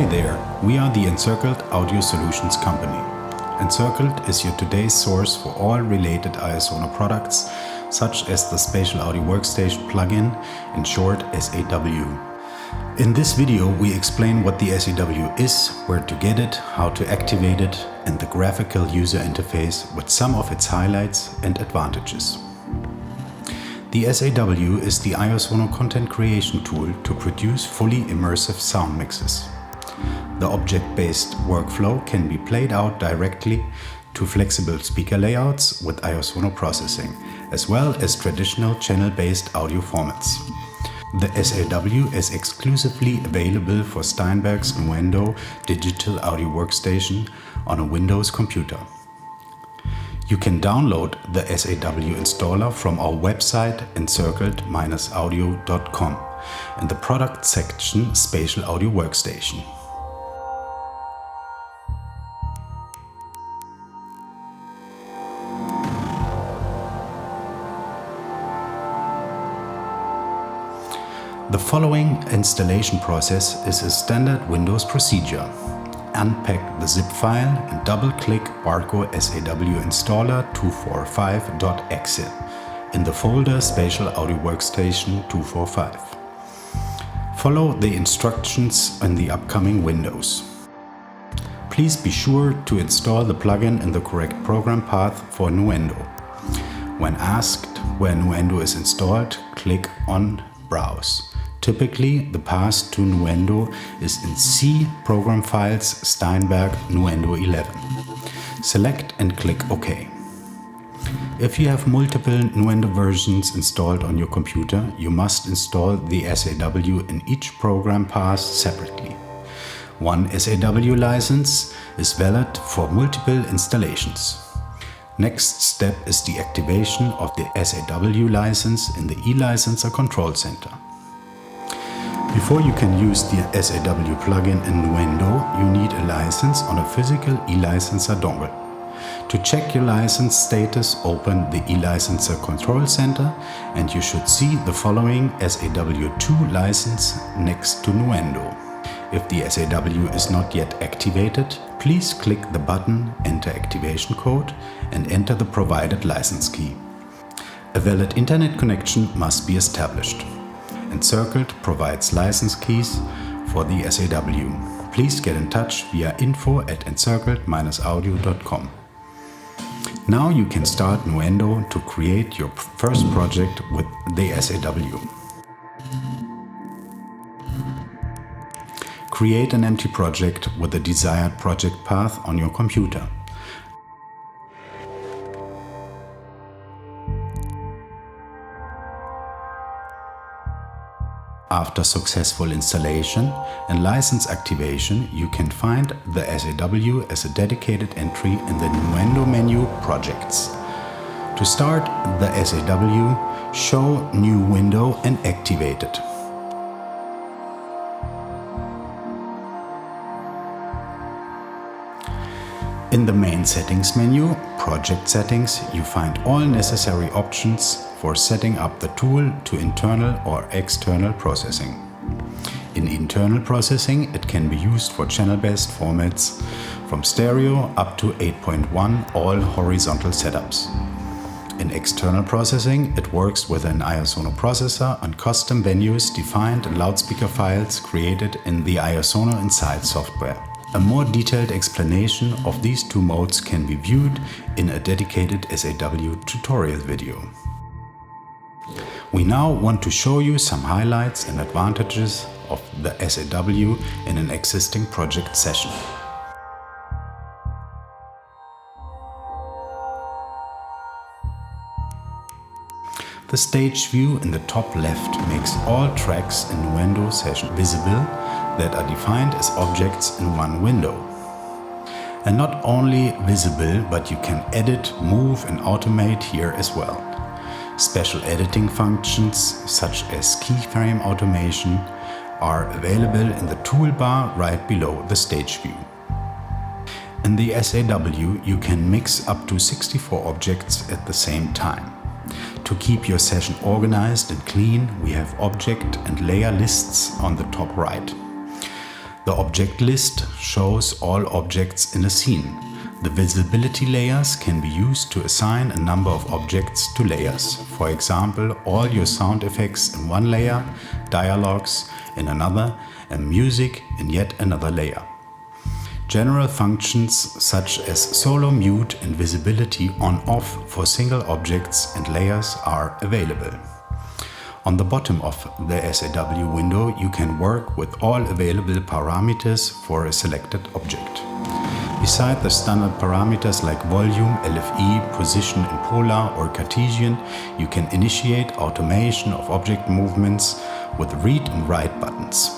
Hi there, we are the ENCIRCLED Audio Solutions company. ENCIRCLED is your today's source for all related ISONO products, such as the Spatial Audio Workstation plugin, in short SAW. In this video we explain what the SAW is, where to get it, how to activate it, and the graphical user interface with some of its highlights and advantages. The SAW is the ISONO content creation tool to produce fully immersive sound mixes. The object-based workflow can be played out directly to flexible speaker layouts with ISONO processing, as well as traditional channel-based audio formats. The SAW is exclusively available for Steinberg's Nuendo digital audio workstation on a Windows computer. You can download the SAW installer from our website encircled-audio.com in the product section Spatial Audio Workstation. The following installation process is a standard Windows procedure. Unpack the zip file and double-click Barco SAW installer 245.exe in the folder Spatial Audio Workstation 245. Follow the instructions in the upcoming windows. Please be sure to install the plugin in the correct program path for Nuendo. When asked where Nuendo is installed, click on Browse. Typically, the path to Nuendo is in C Program Files Steinberg Nuendo 11. Select and click OK. If you have multiple Nuendo versions installed on your computer, you must install the SAW in each program path separately. One SAW license is valid for multiple installations. Next step is the activation of the SAW license in the eLicenser Control Center. Before you can use the SAW plugin in Nuendo, you need a license on a physical eLicenser dongle. To check your license status, open the eLicenser Control Center and you should see the following SAW2 license next to Nuendo. If the SAW is not yet activated, please click the button Enter Activation Code and enter the provided license key. A valid internet connection must be established. ENCIRCLED provides license keys for the SAW. Please get in touch via info@encircled-audio.com. Now you can start Nuendo to create your first project with the SAW. Create an empty project with the desired project path on your computer. After successful installation and license activation, you can find the SAW as a dedicated entry in the Nuendo menu Projects. To start the SAW, show New Window and activate it. In the main Settings menu, Project Settings, you find all necessary options for setting up the tool to internal or external processing. In internal processing, it can be used for channel-based formats from stereo up to 8.1 all horizontal setups. In external processing, it works with an ISONO processor on custom venues defined and loudspeaker files created in the ISONO Inside software. A more detailed explanation of these two modes can be viewed in a dedicated SAW tutorial video. We now want to show you some highlights and advantages of the SAW in an existing project session. The stage view in the top left makes all tracks in Nuendo session visible that are defined as objects in one window. And not only visible, but you can edit, move and automate here as well. Special editing functions such as keyframe automation are available in the toolbar right below the stage view. In the SAW, you can mix up to 64 objects at the same time. To keep your session organized and clean, we have object and layer lists on the top right. The object list shows all objects in a scene. The visibility layers can be used to assign a number of objects to layers. For example, all your sound effects in one layer, dialogues in another, and music in yet another layer. General functions such as solo, mute and visibility on-off for single objects and layers are available. On the bottom of the SAW window, you can work with all available parameters for a selected object. Beside the standard parameters like volume, LFE, position in polar or Cartesian, you can initiate automation of object movements with read and write buttons.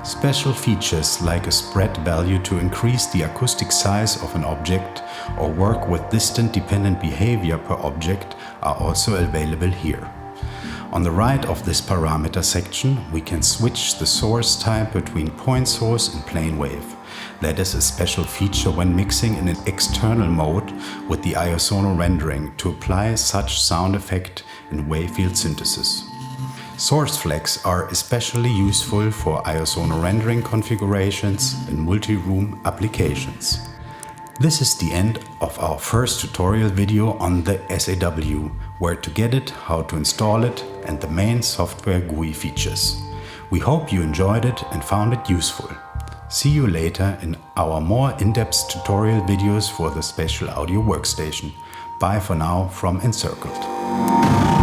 Special features like a spread value to increase the acoustic size of an object or work with distant dependent behavior per object are also available here. On the right of this parameter section, we can switch the source type between point source and plane wave. That is a special feature when mixing in an external mode with the iosono rendering to apply such sound effect in wavefield synthesis. Source flags are especially useful for iosono rendering configurations in multi-room applications. This is the end of our first tutorial video on the SAW, where to get it, how to install it, and the main software GUI features. We hope you enjoyed it and found it useful. See you later in our more in-depth tutorial videos for the Spatial Audio Workstation. Bye for now from ENCIRCLED.